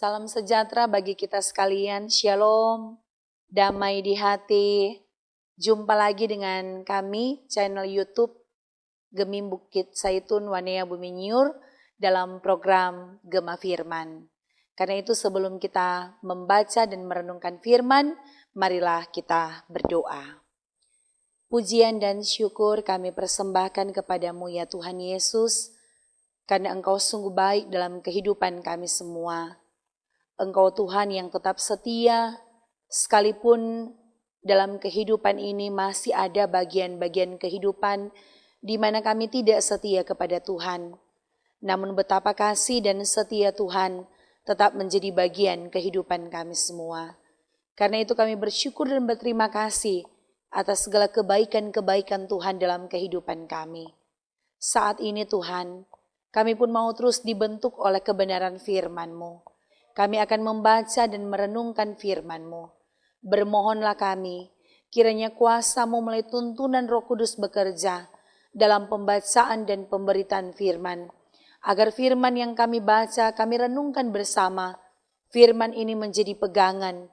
Salam sejahtera bagi kita sekalian, shalom, damai di hati. Jumpa lagi dengan kami, channel YouTube Gemim Bukit Saitun Wanea Bumi Nyur dalam program Gema Firman. Karena itu sebelum kita membaca dan merenungkan firman, marilah kita berdoa. Pujian dan syukur kami persembahkan kepadamu ya Tuhan Yesus, karena Engkau sungguh baik dalam kehidupan kami semua. Engkau Tuhan yang tetap setia, sekalipun dalam kehidupan ini masih ada bagian-bagian kehidupan di mana kami tidak setia kepada Tuhan. Namun betapa kasih dan setia Tuhan tetap menjadi bagian kehidupan kami semua. Karena itu kami bersyukur dan berterima kasih atas segala kebaikan-kebaikan Tuhan dalam kehidupan kami. Saat ini Tuhan, kami pun mau terus dibentuk oleh kebenaran firman-Mu. Kami akan membaca dan merenungkan firman-Mu. Bermohonlah kami, kiranya kuasa-Mu melalui tuntunan Roh Kudus bekerja dalam pembacaan dan pemberitaan firman. Agar firman yang kami baca, kami renungkan bersama. Firman ini menjadi pegangan.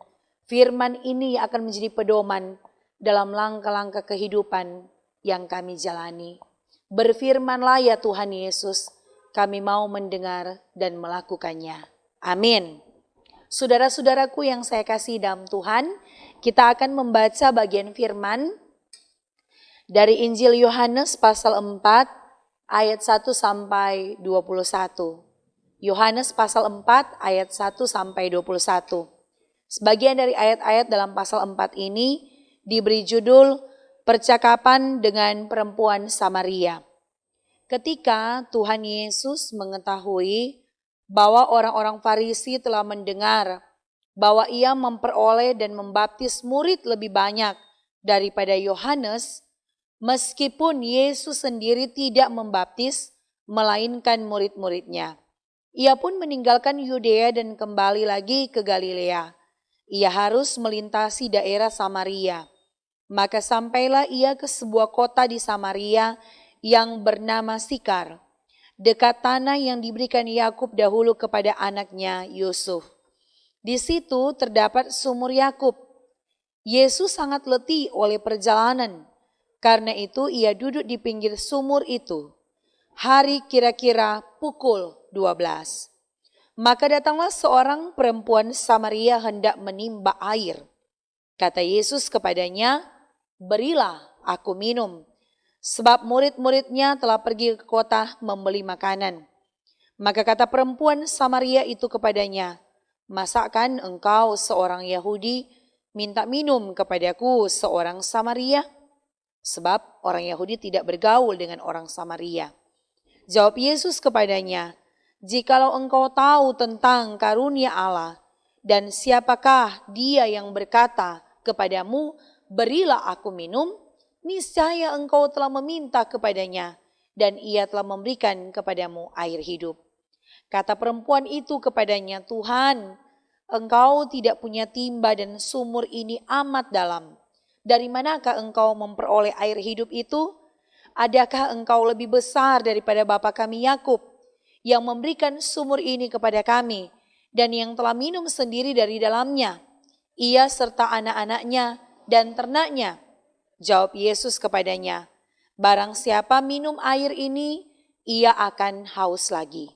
Firman ini akan menjadi pedoman dalam langkah-langkah kehidupan yang kami jalani. Berfirmanlah ya Tuhan Yesus, kami mau mendengar dan melakukannya. Amin. Saudara-saudaraku yang saya kasih dalam Tuhan, kita akan membaca bagian firman dari Injil Yohanes pasal 4 ayat 1 sampai 21. Yohanes pasal 4 ayat 1 sampai 21. Sebagian dari ayat-ayat dalam pasal 4 ini diberi judul Percakapan dengan Perempuan Samaria. Ketika Tuhan Yesus mengetahui bahwa orang-orang Farisi telah mendengar bahwa ia memperoleh dan membaptis murid lebih banyak daripada Yohanes, meskipun Yesus sendiri tidak membaptis, melainkan murid-muridnya. Ia pun meninggalkan Yudea dan kembali lagi ke Galilea. Ia harus melintasi daerah Samaria. Maka sampailah ia ke sebuah kota di Samaria yang bernama Sikar, dekat tanah yang diberikan Yakub dahulu kepada anaknya Yusuf. Di situ terdapat sumur Yakub. Yesus sangat letih oleh perjalanan. Karena itu ia duduk di pinggir sumur itu. Hari kira-kira pukul 12. Maka datanglah seorang perempuan Samaria hendak menimba air. Kata Yesus kepadanya, "Berilah aku minum." Sebab murid-muridnya telah pergi ke kota membeli makanan. Maka kata perempuan Samaria itu kepadanya, "Masakan engkau seorang Yahudi minta minum kepadaku seorang Samaria?" Sebab orang Yahudi tidak bergaul dengan orang Samaria. Jawab Yesus kepadanya, "Jikalau engkau tahu tentang karunia Allah dan siapakah dia yang berkata kepadamu, 'Berilah aku minum,' niscaya engkau telah meminta kepadanya, dan ia telah memberikan kepadamu air hidup." Kata perempuan itu kepadanya, "Tuhan, engkau tidak punya timba dan sumur ini amat dalam. Dari manakah engkau memperoleh air hidup itu? Adakah engkau lebih besar daripada bapa kami Yakub, yang memberikan sumur ini kepada kami, dan yang telah minum sendiri dari dalamnya, ia serta anak-anaknya dan ternaknya?" Jawab Yesus kepadanya, "Barang siapa minum air ini, ia akan haus lagi.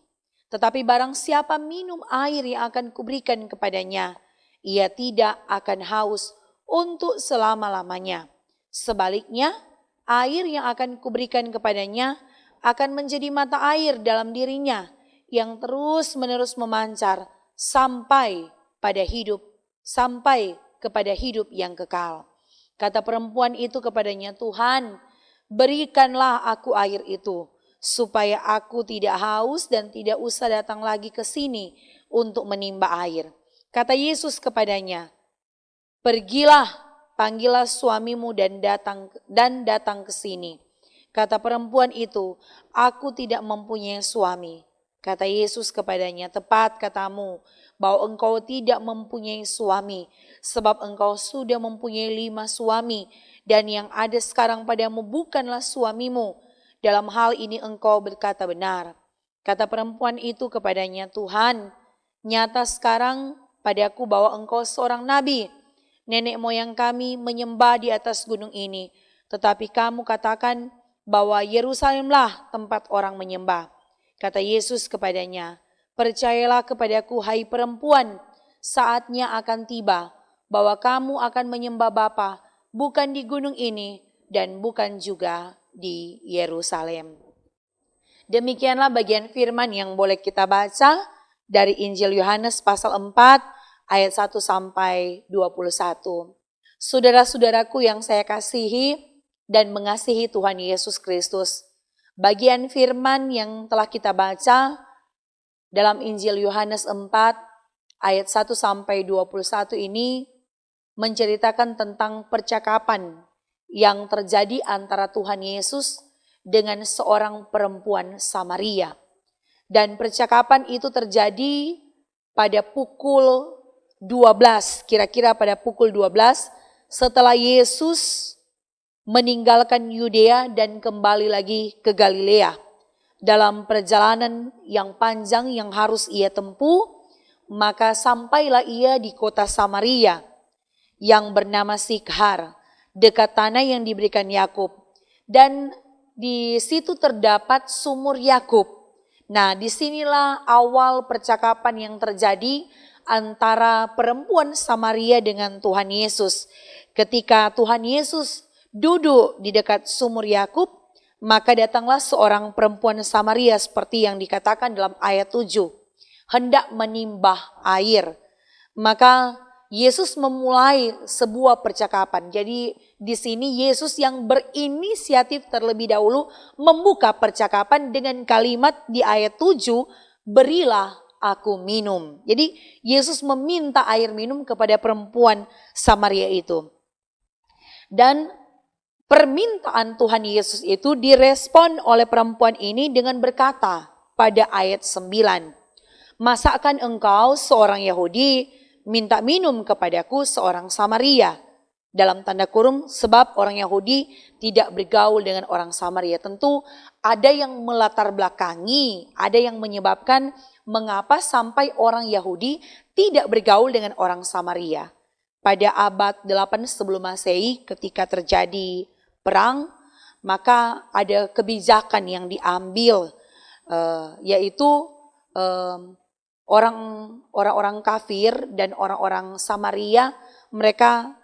Tetapi barang siapa minum air yang akan kuberikan kepadanya, ia tidak akan haus untuk selama-lamanya. Sebaliknya, air yang akan kuberikan kepadanya akan menjadi mata air dalam dirinya, yang terus-menerus memancar sampai kepada hidup yang kekal." Kata perempuan itu kepadanya, "Tuhan, berikanlah aku air itu, supaya aku tidak haus dan tidak usah datang lagi ke sini untuk menimba air." Kata Yesus kepadanya, "Pergilah, panggillah suamimu dan datang ke sini." Kata perempuan itu, "Aku tidak mempunyai suami." Kata Yesus kepadanya, "Tepat katamu bahwa engkau tidak mempunyai suami, sebab engkau sudah mempunyai 5 suami, dan yang ada sekarang padamu bukanlah suamimu. Dalam hal ini engkau berkata benar." Kata perempuan itu kepadanya, "Tuhan, Nyata sekarang padaku bahwa engkau seorang nabi. Nenek moyang kami menyembah di atas gunung ini. Tetapi kamu katakan bahwa Yerusalemlah tempat orang menyembah. Kata Yesus kepadanya, percayalah kepadaku hai perempuan, saatnya akan tiba bahwa kamu akan menyembah Bapa bukan di gunung ini dan bukan juga di Yerusalem. Demikianlah bagian firman yang boleh kita baca dari Injil Yohanes pasal 4 ayat 1 sampai 21. Saudara-saudaraku yang saya kasihi dan mengasihi Tuhan Yesus Kristus, bagian firman yang telah kita baca dalam Injil Yohanes 4 ayat 1 sampai 21 ini menceritakan tentang percakapan yang terjadi antara Tuhan Yesus dengan seorang perempuan Samaria. Dan percakapan itu terjadi pada pukul 12, kira-kira pada pukul 12 setelah Yesus meninggalkan Yudea dan kembali lagi ke Galilea. Dalam perjalanan yang panjang yang harus ia tempuh, maka sampailah ia di kota Samaria yang bernama Sikhar, dekat tanah yang diberikan Yakub. Dan di situ terdapat sumur Yakub. Nah, disinilah awal percakapan yang terjadi antara perempuan Samaria dengan Tuhan Yesus. Ketika Tuhan Yesus duduk di dekat sumur Yakub, maka datanglah seorang perempuan Samaria seperti yang dikatakan dalam ayat 7, hendak menimbah air. Maka Yesus memulai sebuah percakapan. Jadi di sini Yesus yang berinisiatif terlebih dahulu membuka percakapan dengan kalimat di ayat 7, berilah aku minum. Jadi Yesus meminta air minum kepada perempuan Samaria itu. Dan permintaan Tuhan Yesus itu direspon oleh perempuan ini dengan berkata pada ayat 9. Masakan engkau seorang Yahudi minta minum kepadaku seorang Samaria? Dalam tanda kurung, sebab orang Yahudi tidak bergaul dengan orang Samaria. Tentu ada yang melatar belakangi, ada yang menyebabkan mengapa sampai orang Yahudi tidak bergaul dengan orang Samaria. Pada abad 8 sebelum Masehi ketika terjadi perang, maka ada kebijakan yang diambil, yaitu orang-orang kafir dan orang-orang Samaria, mereka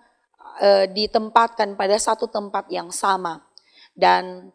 ditempatkan pada satu tempat yang sama. Dan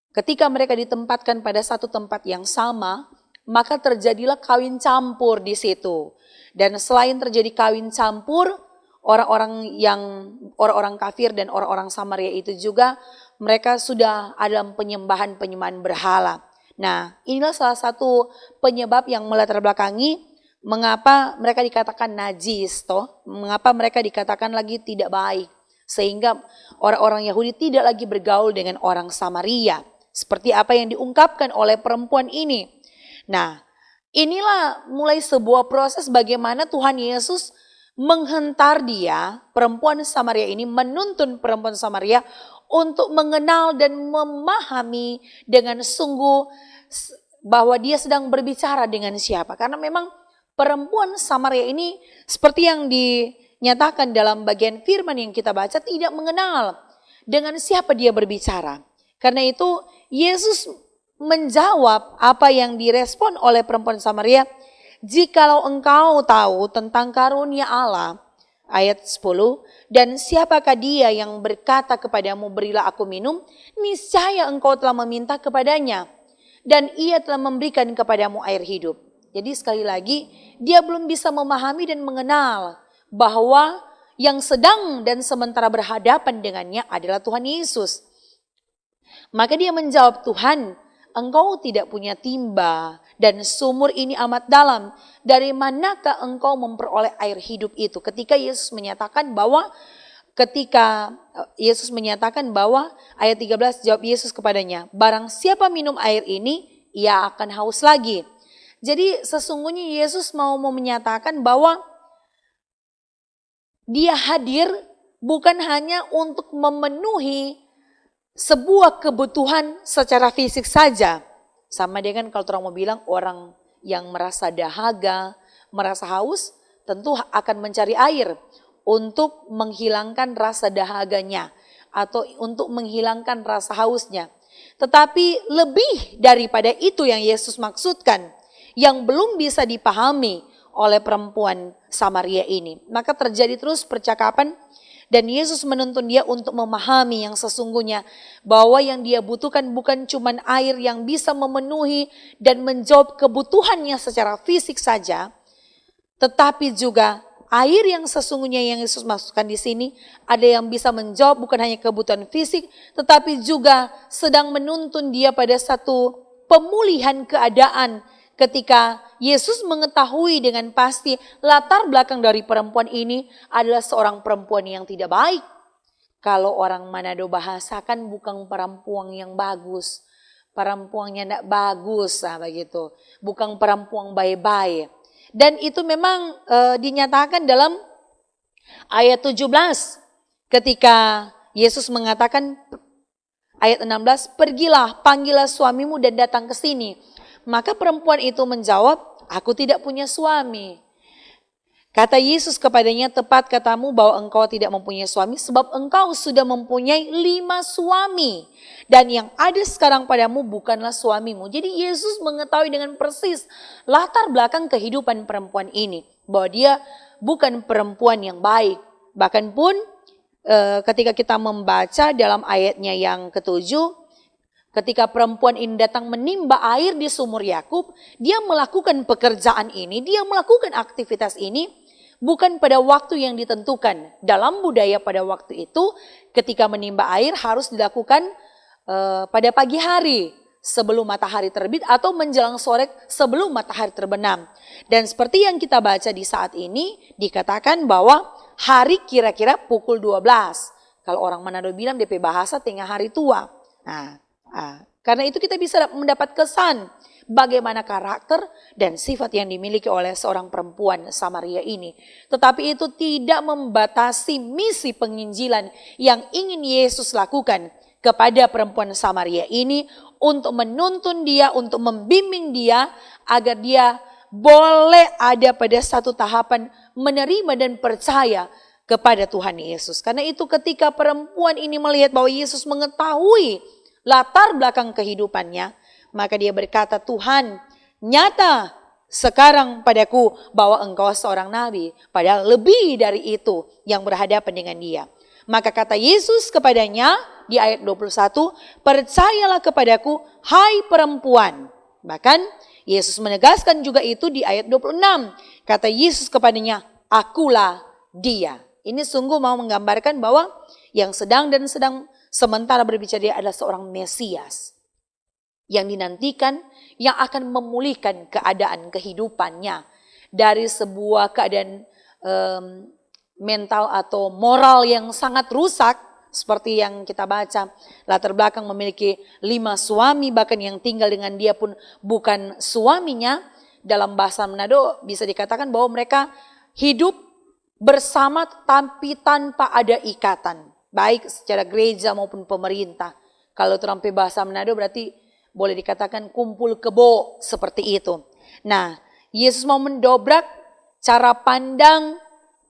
ketika mereka ditempatkan pada satu tempat yang sama, maka terjadilah kawin campur di situ. Dan selain terjadi kawin campur, orang-orang kafir dan orang-orang Samaria itu juga mereka sudah ada penyembahan berhala. Nah, inilah salah satu penyebab yang melatar belakangi mengapa mereka dikatakan najis, mengapa mereka dikatakan lagi tidak baik, sehingga orang-orang Yahudi tidak lagi bergaul dengan orang Samaria, seperti apa yang diungkapkan oleh perempuan ini. Nah, inilah mulai sebuah proses bagaimana Tuhan Yesus menghentar dia, perempuan Samaria ini, menuntun perempuan Samaria untuk mengenal dan memahami dengan sungguh bahwa dia sedang berbicara dengan siapa. Karena memang perempuan Samaria ini seperti yang dinyatakan dalam bagian firman yang kita baca, tidak mengenal dengan siapa dia berbicara. Karena itu Yesus menjawab apa yang direspon oleh perempuan Samaria, jikalau engkau tahu tentang karunia Allah, ayat 10, dan siapakah dia yang berkata kepadamu berilah aku minum, niscaya engkau telah meminta kepadanya, dan ia telah memberikan kepadamu air hidup. Jadi sekali lagi, dia belum bisa memahami dan mengenal bahwa yang sedang dan sementara berhadapan dengannya adalah Tuhan Yesus. Maka dia menjawab, Tuhan, engkau tidak punya timba dan sumur ini amat dalam. Dari manakah engkau memperoleh air hidup itu? Ketika Yesus menyatakan bahwa ayat 13 jawab Yesus kepadanya, barang siapa minum air ini, ia akan haus lagi. Jadi sesungguhnya Yesus mau menyatakan bahwa dia hadir bukan hanya untuk memenuhi sebuah kebutuhan secara fisik saja. Sama dengan kalau orang mau bilang orang yang merasa dahaga, merasa haus, tentu akan mencari air untuk menghilangkan rasa dahaganya atau untuk menghilangkan rasa hausnya. Tetapi lebih daripada itu yang Yesus maksudkan, yang belum bisa dipahami oleh perempuan Samaria ini. Maka terjadi terus percakapan dan Yesus menuntun dia untuk memahami yang sesungguhnya, bahwa yang dia butuhkan bukan cuma air yang bisa memenuhi dan menjawab kebutuhannya secara fisik saja, tetapi juga air yang sesungguhnya yang Yesus maksudkan di sini ada yang bisa menjawab bukan hanya kebutuhan fisik, tetapi juga sedang menuntun dia pada satu pemulihan keadaan. Ketika Yesus mengetahui dengan pasti latar belakang dari perempuan ini adalah seorang perempuan yang tidak baik. Kalau orang Manado bahasakan bukan perempuan yang bagus, perempuannya tidak bagus, begitu. Bukan perempuan baik-baik. Dan itu memang dinyatakan dalam ayat 17 ketika Yesus mengatakan ayat 16, pergilah, panggillah suamimu dan datang ke sini. Maka perempuan itu menjawab, aku tidak punya suami. Kata Yesus kepadanya, tepat katamu bahwa engkau tidak mempunyai suami, sebab engkau sudah mempunyai 5 suami. Dan yang ada sekarang padamu bukanlah suamimu. Jadi Yesus mengetahui dengan persis latar belakang kehidupan perempuan ini, bahwa dia bukan perempuan yang baik. Bahkan pun ketika kita membaca dalam ayatnya yang ke-7, ketika perempuan ini datang menimba air di sumur Yakub, dia melakukan pekerjaan ini, dia melakukan aktivitas ini bukan pada waktu yang ditentukan. Dalam budaya pada waktu itu, ketika menimba air harus dilakukan pada pagi hari sebelum matahari terbit atau menjelang sore sebelum matahari terbenam. Dan seperti yang kita baca di saat ini, dikatakan bahwa hari kira-kira pukul 12. Kalau orang Manado bilang DP bahasa tengah hari tua. Karena itu kita bisa mendapat kesan bagaimana karakter dan sifat yang dimiliki oleh seorang perempuan Samaria ini. Tetapi itu tidak membatasi misi penginjilan yang ingin Yesus lakukan kepada perempuan Samaria ini, untuk menuntun dia, untuk membimbing dia agar dia boleh ada pada satu tahapan menerima dan percaya kepada Tuhan Yesus. Karena itu ketika perempuan ini melihat bahwa Yesus mengetahui latar belakang kehidupannya, maka dia berkata, Tuhan, nyata sekarang padaku bahwa engkau seorang nabi. Padahal lebih dari itu yang berhadapan dengan dia. Maka kata Yesus kepadanya di ayat 21, percayalah kepadaku, hai perempuan. Bahkan Yesus menegaskan juga itu di ayat 26. Kata Yesus kepadanya, akulah dia. Ini sungguh mau menggambarkan bahwa yang sedang sementara berbicara dia adalah seorang Mesias yang dinantikan, yang akan memulihkan keadaan kehidupannya dari sebuah keadaan mental atau moral yang sangat rusak, seperti yang kita baca latar belakang memiliki 5 suami, bahkan yang tinggal dengan dia pun bukan suaminya. Dalam bahasa Manado bisa dikatakan bahwa mereka hidup bersama tapi tanpa ada ikatan, baik secara gereja maupun pemerintah. Kalau terampai bahasa Manado berarti boleh dikatakan kumpul kebo, seperti itu. Nah, Yesus mau mendobrak cara pandang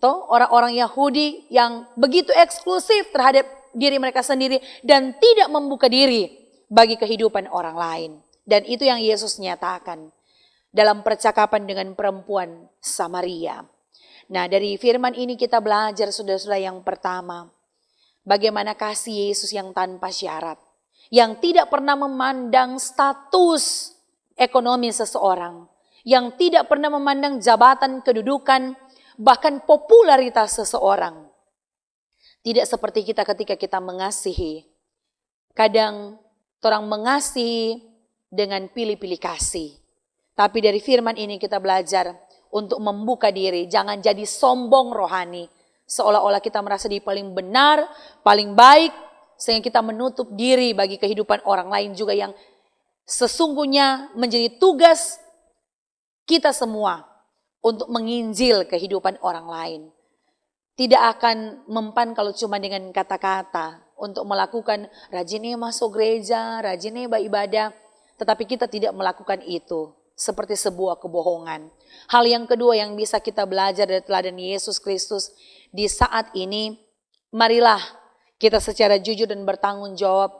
orang-orang Yahudi yang begitu eksklusif terhadap diri mereka sendiri dan tidak membuka diri bagi kehidupan orang lain. Dan itu yang Yesus nyatakan dalam percakapan dengan perempuan Samaria. Nah, dari firman ini kita belajar, saudara-saudara, yang pertama, bagaimana kasih Yesus yang tanpa syarat, yang tidak pernah memandang status ekonomi seseorang, yang tidak pernah memandang jabatan, kedudukan, bahkan popularitas seseorang. Tidak seperti kita ketika kita mengasihi. Kadang orang mengasihi dengan pilih-pilih kasih. Tapi dari firman ini kita belajar untuk membuka diri, jangan jadi sombong rohani. Seolah-olah kita merasa di paling benar, paling baik, sehingga kita menutup diri bagi kehidupan orang lain juga yang sesungguhnya menjadi tugas kita semua untuk menginjil kehidupan orang lain. Tidak akan mempan kalau cuma dengan kata-kata untuk melakukan rajin masuk gereja, rajin beribadah, tetapi kita tidak melakukan itu. seperti sebuah kebohongan. Hal yang kedua yang bisa kita belajar dari teladan Yesus Kristus di saat ini, marilah kita secara jujur dan bertanggung jawab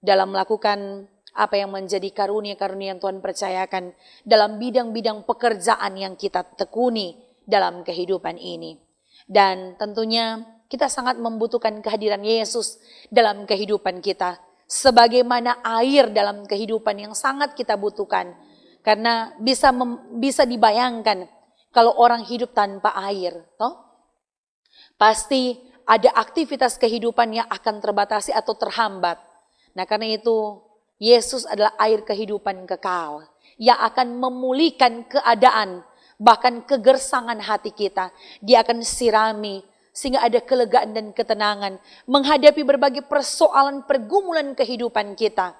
dalam melakukan apa yang menjadi karunia-karunia yang Tuhan percayakan dalam bidang-bidang pekerjaan yang kita tekuni dalam kehidupan ini. Dan tentunya kita sangat membutuhkan kehadiran Yesus dalam kehidupan kita, sebagaimana air dalam kehidupan yang sangat kita butuhkan. Karena bisa dibayangkan kalau orang hidup tanpa air, toh? Pasti ada aktivitas kehidupan yang akan terbatasi atau terhambat. Nah, karena itu Yesus adalah air kehidupan kekal yang akan memulihkan keadaan, bahkan kegersangan hati kita. Dia akan sirami sehingga ada kelegaan dan ketenangan menghadapi berbagai persoalan pergumulan kehidupan kita.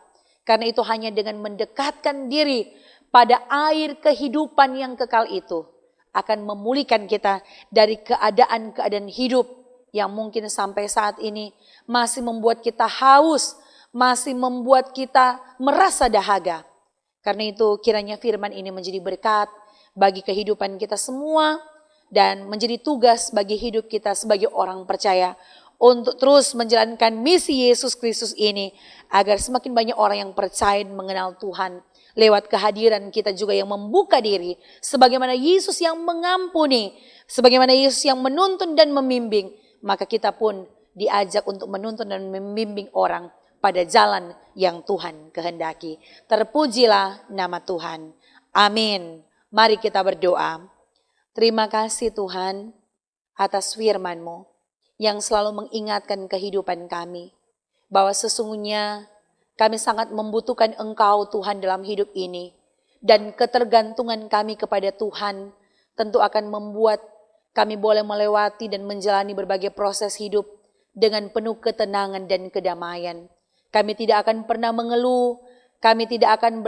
Karena itu hanya dengan mendekatkan diri pada air kehidupan yang kekal itu akan memulihkan kita dari keadaan-keadaan hidup yang mungkin sampai saat ini masih membuat kita haus, masih membuat kita merasa dahaga. Karena itu kiranya firman ini menjadi berkat bagi kehidupan kita semua dan menjadi tugas bagi hidup kita sebagai orang percaya untuk terus menjalankan misi Yesus Kristus ini agar semakin banyak orang yang percaya dan mengenal Tuhan. Lewat kehadiran kita juga yang membuka diri, sebagaimana Yesus yang mengampuni, sebagaimana Yesus yang menuntun dan membimbing, maka kita pun diajak untuk menuntun dan membimbing orang pada jalan yang Tuhan kehendaki. Terpujilah nama Tuhan. Amin. Mari kita berdoa. Terima kasih Tuhan atas firman-Mu yang selalu mengingatkan kehidupan kami, bahwa sesungguhnya kami sangat membutuhkan Engkau Tuhan dalam hidup ini. Dan ketergantungan kami kepada Tuhan tentu akan membuat kami boleh melewati dan menjalani berbagai proses hidup dengan penuh ketenangan dan kedamaian. Kami tidak akan pernah mengeluh, kami tidak akan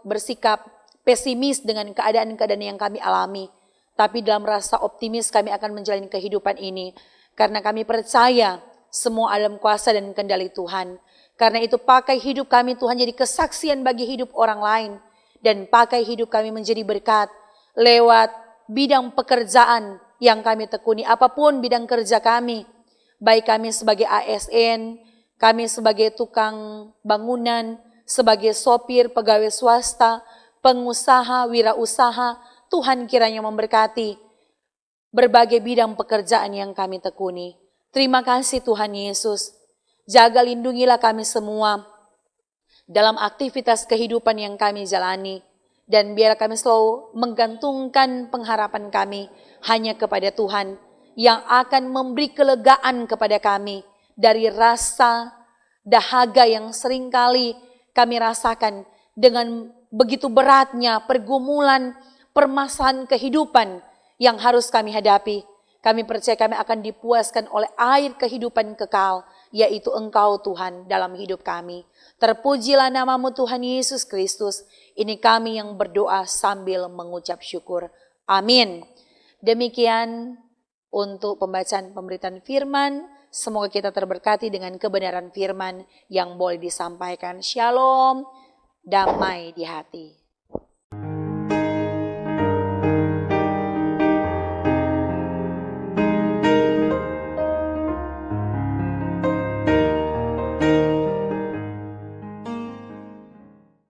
bersikap pesimis dengan keadaan-keadaan yang kami alami. Tapi dalam rasa optimis kami akan menjalani kehidupan ini. Karena kami percaya semua dalam kuasa dan kendali Tuhan. Karena itu pakai hidup kami Tuhan jadi kesaksian bagi hidup orang lain. Dan pakai hidup kami menjadi berkat lewat bidang pekerjaan yang kami tekuni. Apapun bidang kerja kami. Baik kami sebagai ASN, kami sebagai tukang bangunan, sebagai sopir, pegawai swasta, pengusaha, wirausaha. Tuhan kiranya memberkati berbagai bidang pekerjaan yang kami tekuni. Terima kasih Tuhan Yesus. Jaga lindungilah kami semua dalam aktivitas kehidupan yang kami jalani. Dan biar kami selalu menggantungkan pengharapan kami hanya kepada Tuhan yang akan memberi kelegaan kepada kami dari rasa dahaga yang seringkali kami rasakan dengan begitu beratnya pergumulan, permasalahan kehidupan yang harus kami hadapi. Kami percaya kami akan dipuaskan oleh air kehidupan kekal, yaitu Engkau Tuhan dalam hidup kami. Terpujilah nama-Mu Tuhan Yesus Kristus. Ini kami yang berdoa sambil mengucap syukur. Amin. Demikian untuk pembacaan pemberitaan firman. Semoga kita terberkati dengan kebenaran firman yang boleh disampaikan. Shalom, damai di hati.